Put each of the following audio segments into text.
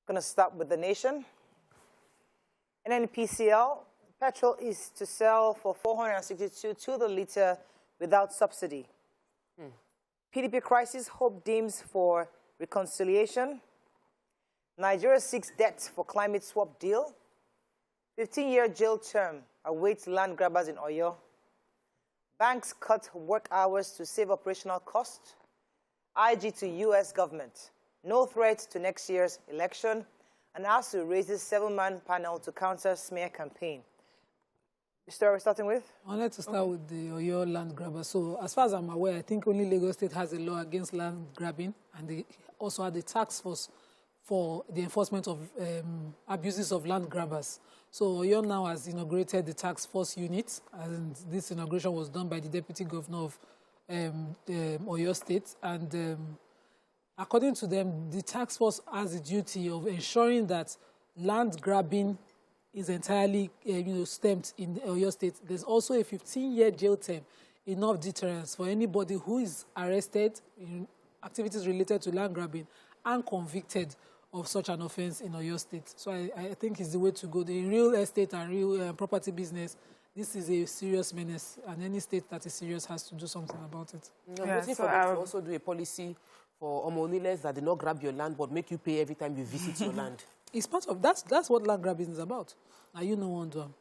Going to start with the nation. NNPCL, petrol is to sell for 462 to the litre without subsidy. PDP crisis, hope dims for reconciliation. Nigeria seeks debt for climate swap deal. 15-year jail term awaits land grabbers in Oyo. Banks cut work hours to save operational costs. IG to U.S. government. No threat to next year's election. And ASU raises 7-man panel to counter smear campaign. Which story are we starting with? I'd like to start with the Oyo land grabber. So, as far as I'm aware, I think only Lagos State has a law against land grabbing, and they also had a task force for the enforcement of abuses of land grabbers. So, Oyo now has inaugurated the task force unit, and this inauguration was done by the Deputy Governor of Oyo State. And according to them, the task force has the duty of ensuring that land grabbing is entirely stemmed in Oyo State. There's also a 15-year jail term, enough deterrence for anybody who is arrested in activities related to land grabbing and convicted of such an offense in Oyo State. So I think it's the way to go. The real estate and real property business, this is a serious menace, and any state that is serious has to do something about it. Yeah, so for them to also do a policy for homeowners that do not grab your land but make you pay every time you visit your land. It's part of that's what land grabbing is about. Now you know one one.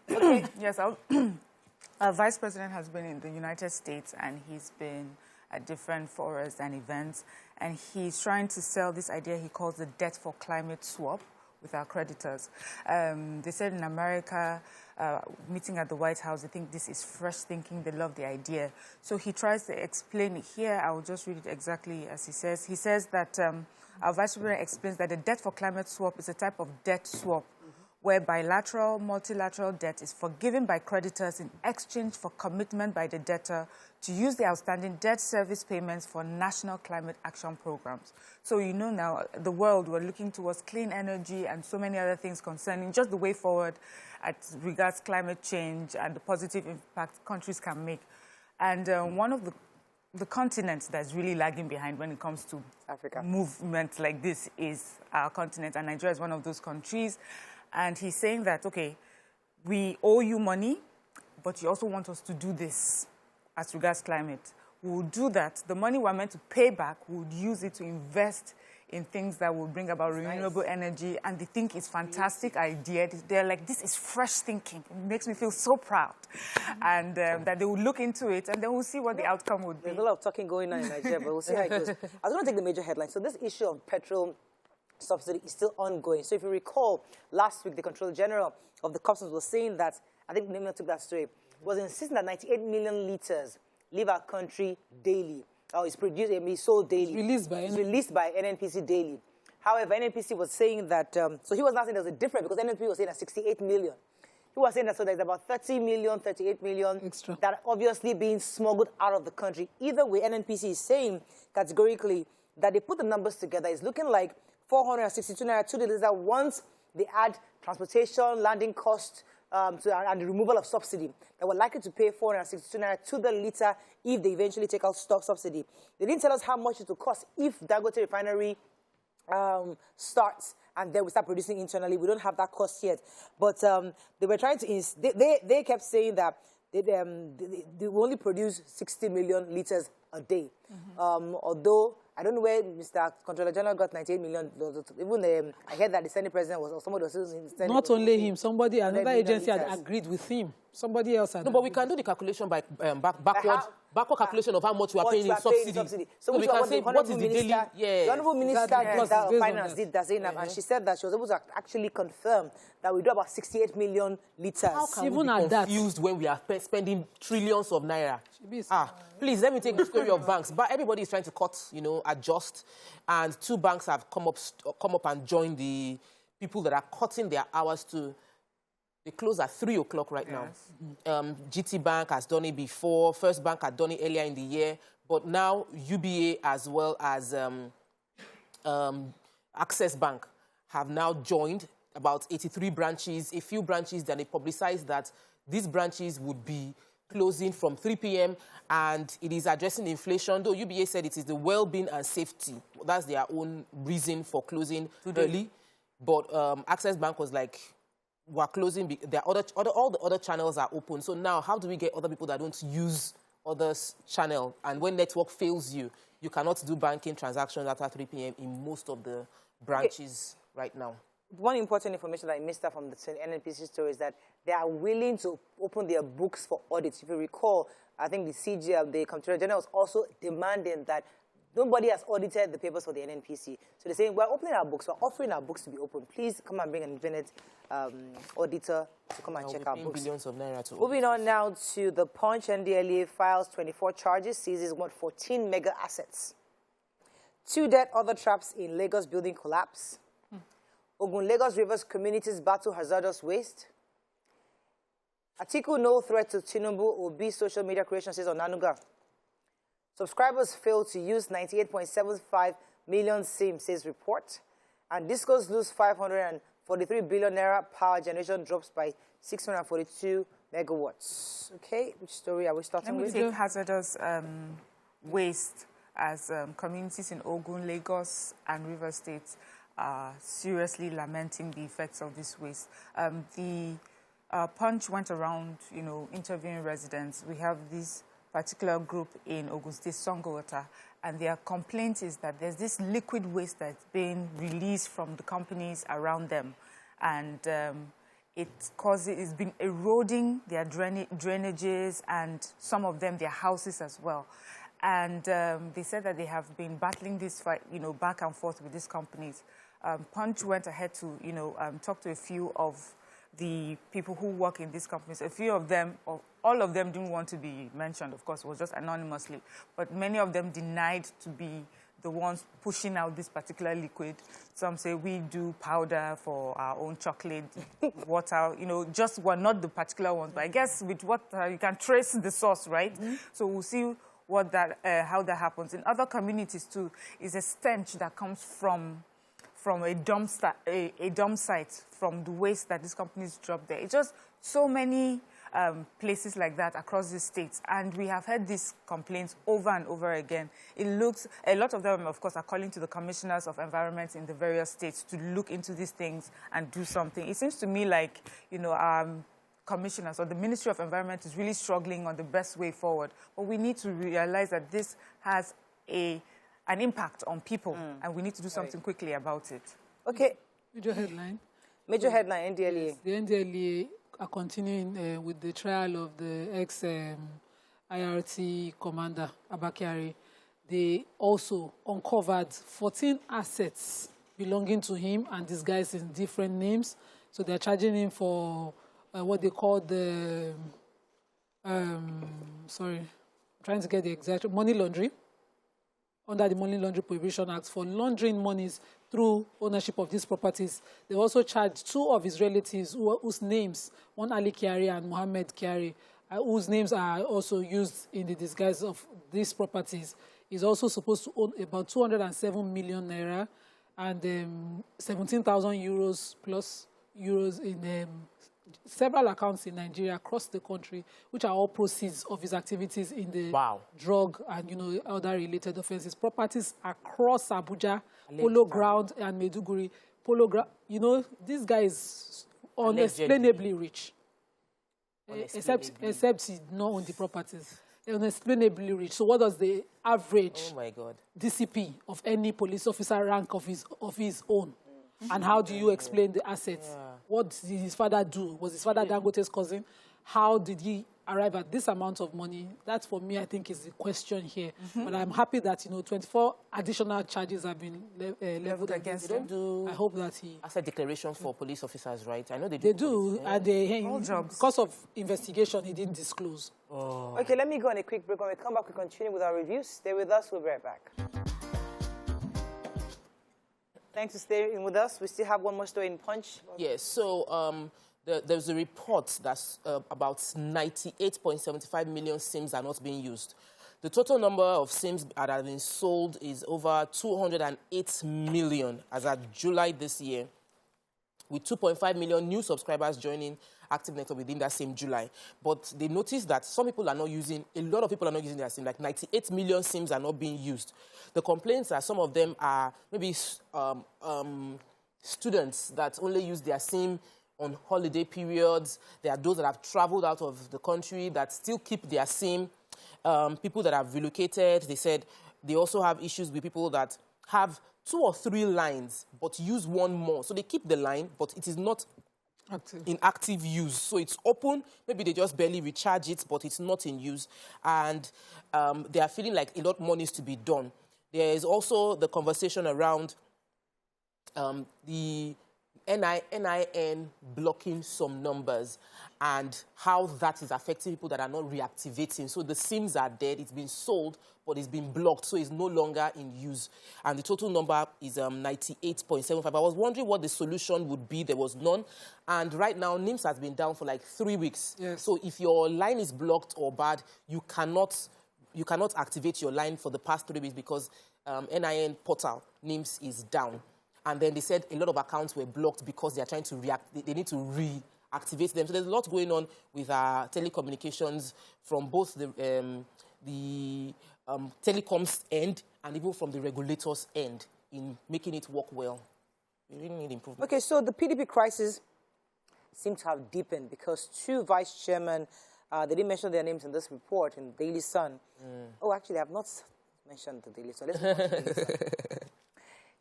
Okay. Yes, our Vice President has been in the United States, and he's been at different forums and events, and he's trying to sell this idea he calls the debt for climate swap with our creditors. They said in America, meeting at the White House, they think this is fresh thinking, they love the idea. So he tries to explain it here. I will just read it exactly as he says. He says that our Vice President explains that the debt for climate swap is a type of debt swap where bilateral, multilateral debt is forgiven by creditors in exchange for commitment by the debtor to use the outstanding debt service payments for national climate action programs. So you know now, the world, we're looking towards clean energy and so many other things concerning just the way forward as regards climate change and the positive impact countries can make. And one of the continents that's really lagging behind when it comes to Africa movements like this is our continent, and Nigeria is one of those countries. And he's saying that, okay, we owe you money, but you also want us to do this as regards climate. We'll do that. The money we're meant to pay back, we'll use it to invest in things that will bring about renewable energy. And they think it's a fantastic idea. They're like, this is fresh thinking. It makes me feel so proud. And that they will look into it, and then we'll see what the outcome would be. There's a lot of talking going on in Nigeria, but we'll see how it goes. I was going to take the major headlines. So this issue of petrol subsidy is still ongoing. So if you recall, last week, the Controller General of the Customs was saying that, I think Nemina took that story, was insisting that 98 million litres leave our country daily. Or it's produced, it's sold daily. It's released by NNPC daily. However, NNPC was saying that, so he was not saying there was a difference, because NNPC was saying that 68 million. He was saying that, so there's about 30 million, 38 million extra that are obviously being smuggled out of the country. Either way, NNPC is saying categorically that they put the numbers together. It's looking like 462 naira to the litre once they add transportation, landing cost, and the removal of subsidy. They were likely to pay 462 naira to the litre if they eventually take out stock subsidy. They didn't tell us how much it will cost if Dangote refinery starts and then we start producing internally. We don't have that cost yet. But they were trying to, they kept saying that they will only produce 60 million litres a day. Although, I don't know where Mr. Controller General got 98 million. Even I heard that the Senate President was, or somebody was saying... Not only him, somebody, another agency had agreed with him. Somebody else had... No, but we can do the calculation by backward calculation of how much we are paying in subsidy. So we can say what is the daily... The Honorable Minister of Finance did that, and she said that she was able to actually confirm that we do about 68 million litres. How can we be confused when we are spending trillions of naira? Please, let me take the story of banks. But everybody is trying to cut, adjust. And 2 banks have come up and joined the people that are cutting their hours to... They close at 3 o'clock right now. GT Bank has done it before. First Bank had done it earlier in the year. But now UBA as well as Access Bank have now joined about 83 branches, a few branches that they publicized that these branches would be closing from 3 p.m. and it is addressing inflation, though UBA said it is the well-being and safety. That's their own reason for closing early. But Access Bank was like, we're closing, all the other channels are open. So now how do we get other people that don't use others' channel? And when network fails you, you cannot do banking transactions after 3 p.m. in most of the branches right now. One important information that I missed out from the NNPC story is that they are willing to open their books for audits. If you recall, I think the CG, the Comptroller General, was also demanding that nobody has audited the papers for the NNPC. So they're saying, we're opening our books, we're offering our books to be open. Please come and bring an independent auditor to come and check our books. Billions of naira to Moving on now to the Punch. NDLEA files 24 charges, seizes 14 mega assets. 2 dead, other traps in Lagos building collapse. Ogun Lagos Rivers communities battle hazardous waste. Atiku no threat to Tinubu, Obi social media creation says on Nanuga. Subscribers fail to use 98.75 million SIM, says report. And Discos lose 543 billion naira, power generation drops by 642 megawatts. Okay, which story are we starting with? Let me take hazardous waste as communities in Ogun, Lagos, and River State are seriously lamenting the effects of this waste. The Punch went around, interviewing residents. We have this particular group in Ogun State, Songota, and their complaint is that there's this liquid waste that's being released from the companies around them, and it's been eroding their drainages and some of them their houses as well. And they said that they have been battling this fight, back and forth with these companies. Punch went ahead to, talk to a few of the people who work in these companies. A few of them, or all of them, didn't want to be mentioned, of course, it was just anonymously. But many of them denied to be the ones pushing out this particular liquid. Some say we do powder for our own chocolate, water, just we're not the particular ones. But I guess with water, you can trace the source, right? Mm-hmm. So we'll see how that happens. In other communities, too, is a stench that comes from a dump site, from the waste that these companies drop there. It's just so many places like that across the states. And we have heard these complaints over and over again. A lot of them, of course, are calling to the commissioners of environment in the various states to look into these things and do something. It seems to me like, commissioners or the Ministry of Environment is really struggling on the best way forward. But we need to realize that this has an impact on people, and we need to do something quickly about it. Okay. Major headline. Major headline, NDLEA. Yes, the NDLEA are continuing with the trial of the ex-IRT commander, Abakari. They also uncovered 14 assets belonging to him and disguised in different names. So they're charging him for what they call the, sorry, I'm trying to get the exact, money laundering, under the Money Laundering Prohibition Act, for laundering monies through ownership of these properties. They also charged 2 of his relatives whose names, one Ali Kyari and Mohammed Kyari, whose names are also used in the disguise of these properties. He's also supposed to own about 207 million naira and 17,000 euros plus euros in several accounts in Nigeria across the country, which are all proceeds of his activities in the drug and other related offenses. Properties across Abuja, Polo Ground and Maiduguri. Polo Ground, this guy is unexplainably rich. Except he not own the properties. Unexplainably rich. So what does the average DCP of any police officer rank of his own? And how do you explain the assets? Yeah. What did his father do? Was his father Dangote's cousin? How did he arrive at this amount of money? That, for me, I think is the question here. Mm-hmm. But I'm happy that, 24 additional charges have been leveled against him. I hope that he... Asset declaration for police officers, right? I know they do. They do, and because of investigation, he didn't disclose. Oh. Okay, let me go on a quick break. When we come back, we continue with our reviews. Stay with us. We'll be right back. Thanks for staying with us. We still have one more story in Punch. Yes, so there's a report that's about 98.75 million SIMs are not being used. The total number of SIMs that have been sold is over 208 million as of July this year. with 2.5 million new subscribers joining active network within that same July. But they noticed that some people are not using, a lot of people are not using their SIM, like 98 million SIMs are not being used. The complaints are some of them are maybe students that only use their SIM on holiday periods. There are those that have traveled out of the country that still keep their SIM. People that have relocated, they said they also have issues with people that have 2 or 3 lines but use one more. So they keep the line, but it is not in active use. So it's open, maybe they just barely recharge it, but it's not in use. And they are feeling like a lot more needs to be done. There is also the conversation around the NIN blocking some numbers and how that is affecting people that are not reactivating. So the SIMs are dead, it's been sold, but it's been blocked, so it's no longer in use. And the total number is 98.75. I was wondering what the solution would be. There was none. And right now, NIMS has been down for like 3 weeks. Yes. So if your line is blocked or bad, you cannot activate your line for the past 3 weeks because NIN portal, NIMS, is down. And then they said a lot of accounts were blocked because they are trying to they need to reactivate them. So there's a lot going on with our telecommunications from both the telecoms end and even from the regulators end in making it work well. We really need improvement. Okay, so the PDP crisis seems to have deepened because 2 vice chairmen, they didn't mention their names in this report in Daily Sun. Oh, actually, I have not mentioned the Daily Sun. Let's move on to Daily Sun.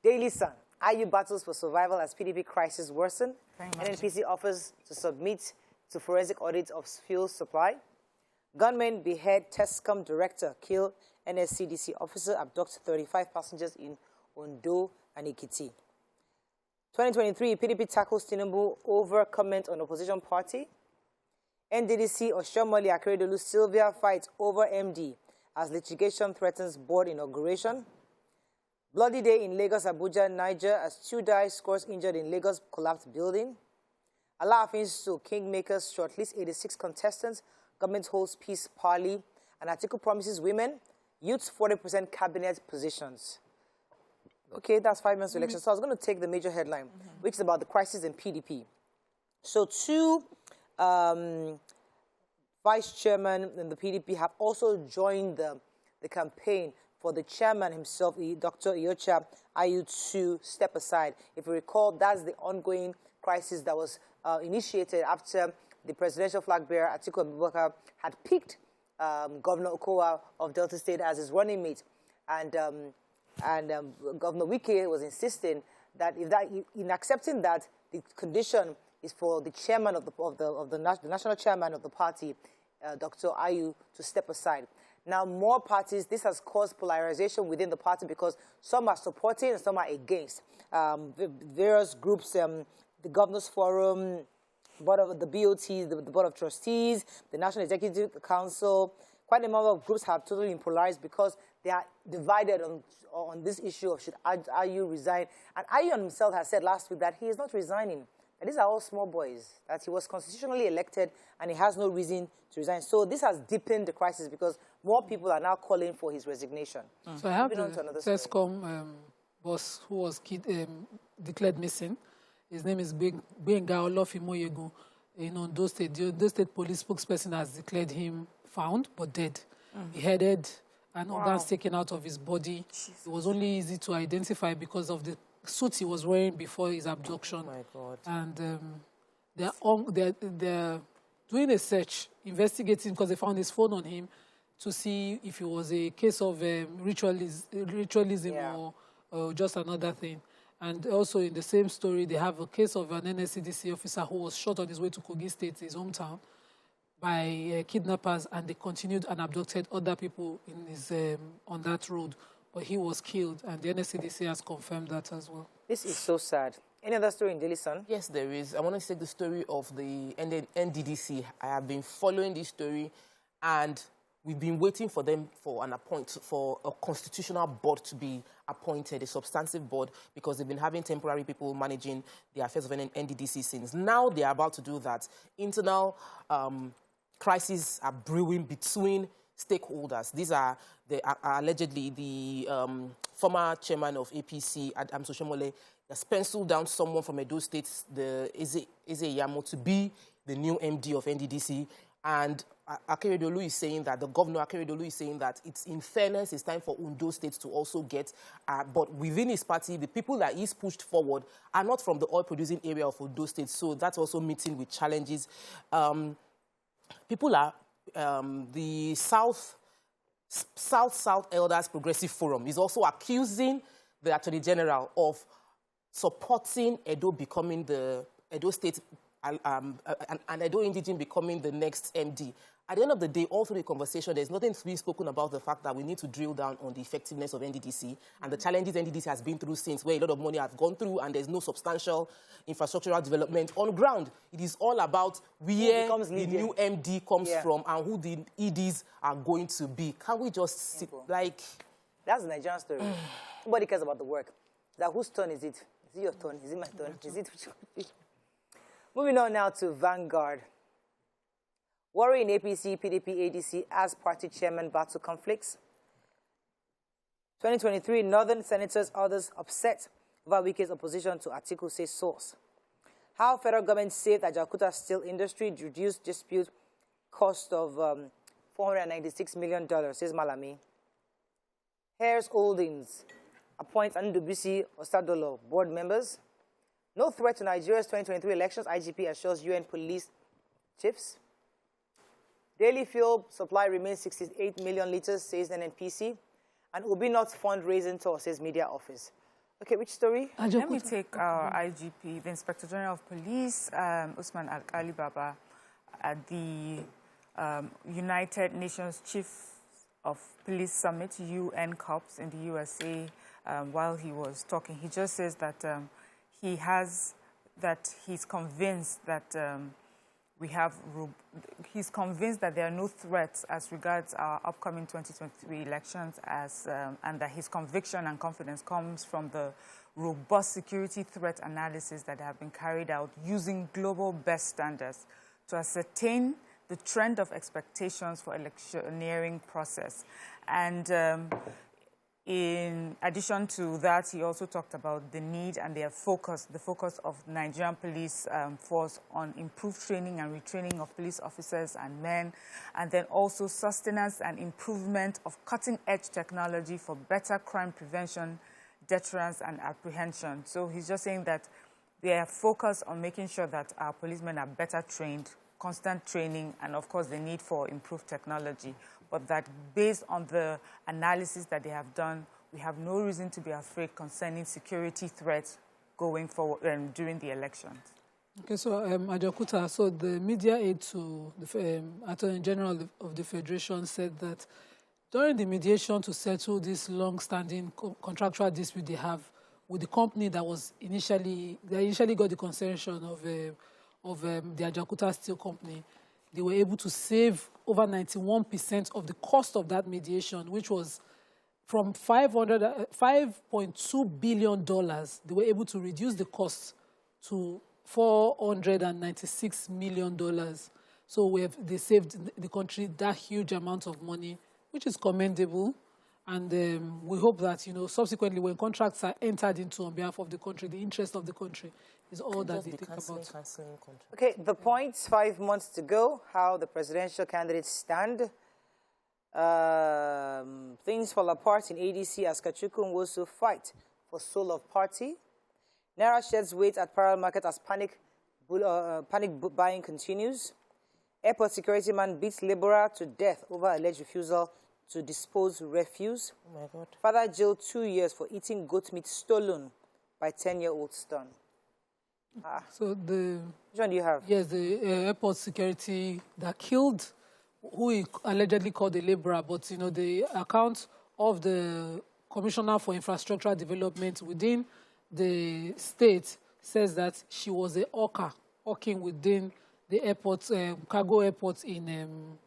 Daily Sun. IU battles for survival as PDP crisis worsen. NNPC offers to submit to forensic audit of fuel supply. Gunmen behead Tescom director, kill NSCDC officer, abduct 35 passengers in Ondo and Ekiti. 2023, PDP tackles Tinubu over comment on opposition party. NDDC Oshomole Akeredolu Sylvia fight over MD as litigation threatens board inauguration. Bloody day in Lagos, Abuja, Niger, as 2 die, scores injured in Lagos collapsed building. Alaafin to Kingmakers shortlist 86 contestants. Government holds peace parley. An article promises women, youths 40% cabinet positions. Okay, that's 5 months to election. So I was going to take the major headline, which is about the crisis in PDP. So 2 vice chairmen in the PDP have also joined the campaign for the chairman himself, Dr. Iyocha Ayu, to step aside. If you recall, that's the ongoing crisis that was initiated after the presidential flag bearer, Atiku Abubakar, had picked Governor Okowa of Delta State as his running mate. And Governor Wike was insisting that in accepting that, the condition is for the chairman of the national chairman of the party, Dr. Ayu, to step aside. Now, more parties, this has caused polarization within the party because some are supporting and some are against. Various groups, the Governors Forum, Board of the BOTs, the Board of Trustees, the National Executive Council, quite a number of groups have totally been polarized because they are divided on this issue of should Ayu resign. And Ayu himself has said last week that he is not resigning. And these are all small boys, that he was constitutionally elected and he has no reason to resign. So this has deepened the crisis because more people are now calling for his resignation. So I have the Tescom boss who was declared missing. His name is Benga Olofimoyegu. In Ondo State, the Ondo State police spokesperson has declared him found but dead. Beheaded and organs taken out of his body. Jesus. It was only easy to identify because of the suit he was wearing before his abduction. Oh my God. And they're doing a search, investigating, because they found his phone on him to see if it was a case of ritualism or just another thing. And also in the same story, they have a case of an NSCDC officer who was shot on his way to Kogi State, his hometown, by kidnappers, and they continued and abducted other people in his, on that road. But he was killed, and the NSCDC has confirmed that as well. This is so sad. Any other story in Daily Sun? Yes, there is. I want to take the story of the NDDC. I have been following this story, and we've been waiting for them for a constitutional board to be appointed, a substantive board, because they've been having temporary people managing the affairs of NDDC since. Now they are about to do that. Internal crises are brewing between stakeholders. These are allegedly the former chairman of APC, Oshomole, has penciled down someone from Edo State, the Eze Yamo, to be the new MD of NDDC. And Akeredolu is saying that, the governor Akeredolu is saying that it's, in fairness, it's time for Ondo State to also get, but within his party, the people that he's pushed forward are not from the oil-producing area of Ondo State, so that's also meeting with challenges. People are, the South Elders Progressive Forum is also accusing the Attorney General of supporting Edo becoming the Edo State, and Edo Indigene becoming the next MD. At the end of the day, all through the conversation, there's nothing to be spoken about the fact that we need to drill down on the effectiveness of NDDC and the challenges NDDC has been through since, where a lot of money has gone through and there's no substantial infrastructural development on ground. It is all about where the new MD comes from and who the EDs are going to be. Can we just sit, like... That's the Nigerian story. Nobody cares about the work. That whose turn is it? Is it your turn? Is it my turn? Is it... Moving on now to Vanguard. Worry in APC, PDP, ADC as party chairman battle conflicts. 2023, Northern senators, others upset over Wike's opposition to Atiku, says source. How federal government saved Ajaokuta steel industry, reduced dispute cost of $496 million, says Malami. Harris Holdings appoints Ndubisi Osadolo board members. No threat to Nigeria's 2023 elections, IGP assures UN police chiefs. Daily fuel supply remains 68 million litres, says NNPC. And Obi not fundraising tour, says media office. Okay, which story? Let me take our IGP, the Inspector General of Police, Usman Ali Baba, at the United Nations Chief of Police Summit, UN COPS in the USA, while he was talking. He just says that he's convinced that he's convinced that there are no threats as regards our upcoming 2023 elections, and that his conviction and confidence comes from the robust security threat analysis that have been carried out using global best standards to ascertain the trend of expectations for electioneering process. And in addition to that, he also talked about the need and the focus of Nigerian police force on improved training and retraining of police officers and men, and then also sustenance and improvement of cutting-edge technology for better crime prevention, deterrence, and apprehension. So he's just saying that they are focused on making sure that our policemen are better trained, constant training, and of course the need for improved technology. But that based on the analysis that they have done, we have no reason to be afraid concerning security threats going forward during the elections. Okay, so Ajaokuta, so the media aide to the Attorney General of the Federation said that during the mediation to settle this long-standing contractual dispute they have with the company that was initially got the concession of the Ajaokuta Steel Company, they were able to save over 91% of the cost of that mediation, which was from $5.2 billion. They were able to reduce the cost to $496 million. So they saved the country that huge amount of money, which is commendable. And we hope that, subsequently when contracts are entered into on behalf of the country, the interest of the country is all that they think about. Okay, the points, 5 months to go, how the presidential candidates stand. Things fall apart in ADC as Kachuku Nwosu fight for soul of party. Naira sheds weight at parallel market as panic buying continues. Airport security man beats laborer to death over alleged refusal to dispose refuse. Oh my God. Father jailed 2 years for eating goat meat stolen by 10-year-old son. So which one do you have? Yes, the airport security that killed, who he allegedly called a laborer, but the account of the Commissioner for Infrastructural Development within the state says that she was a hawking within the airport, cargo airport in, I'm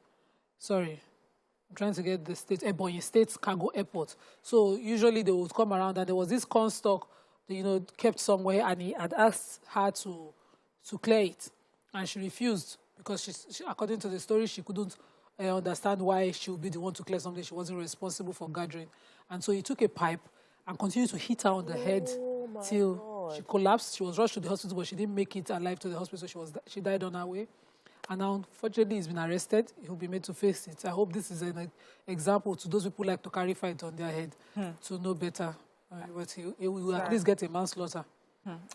trying to get the state, Ebonyi State Cargo Airport. So usually they would come around and there was this corn stock, kept somewhere, and he had asked her to clear it. And she refused because, she, according to the story, she couldn't understand why she would be the one to clear something she wasn't responsible for gathering. And so he took a pipe and continued to hit her on the head till She collapsed. She was rushed to the hospital, but she didn't make it alive to the hospital. She died on her way. And now, unfortunately, he's been arrested. He'll be made to face it. I hope this is an example to those people who like to carry fight on their head to know better. But he will at least get a manslaughter.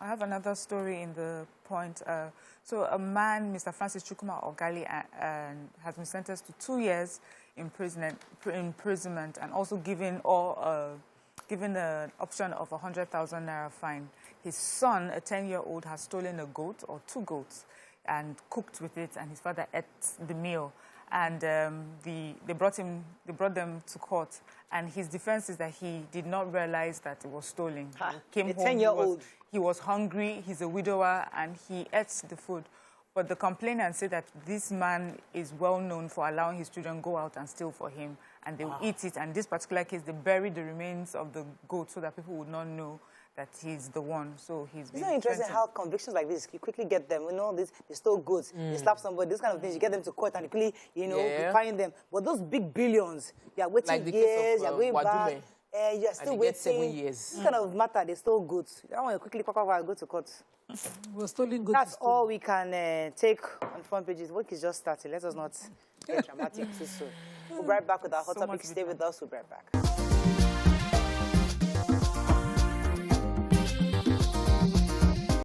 I have another story in the point. So a man, Mr. Francis Chukwuma Ogali, has been sentenced to 2 years imprisonment and also given the option of 100,000 naira fine. His son, a 10-year-old, has stolen a goat or 2 goats and cooked with it, and his father ate the meal. And they brought them to court. And his defense is that he did not realize that it was stolen. He came home, 10-year-old. He was hungry, he's a widower, and he ate the food. But the complainant said that this man is well known for allowing his children go out and steal for him, and they will eat it. And in this particular case, they buried the remains of the goat so that people would not know that he's the one. So he's been. Isn't it interesting how convictions like this, you quickly get them? You know, they stole goods, they slap somebody, this kind of things, you get them to court and you quickly, you know, find them. But those big billions, you are waiting like years, you are going Wadume. back, you are still waiting. 7 years. This kind of matter, they stole goods. You don't want to quickly go to court. We're stealing goods. That's all we can take on front pages. Work is just starting. Let us not get dramatic too soon. We'll be right back with our hot topic. Stay with us. We'll be right back.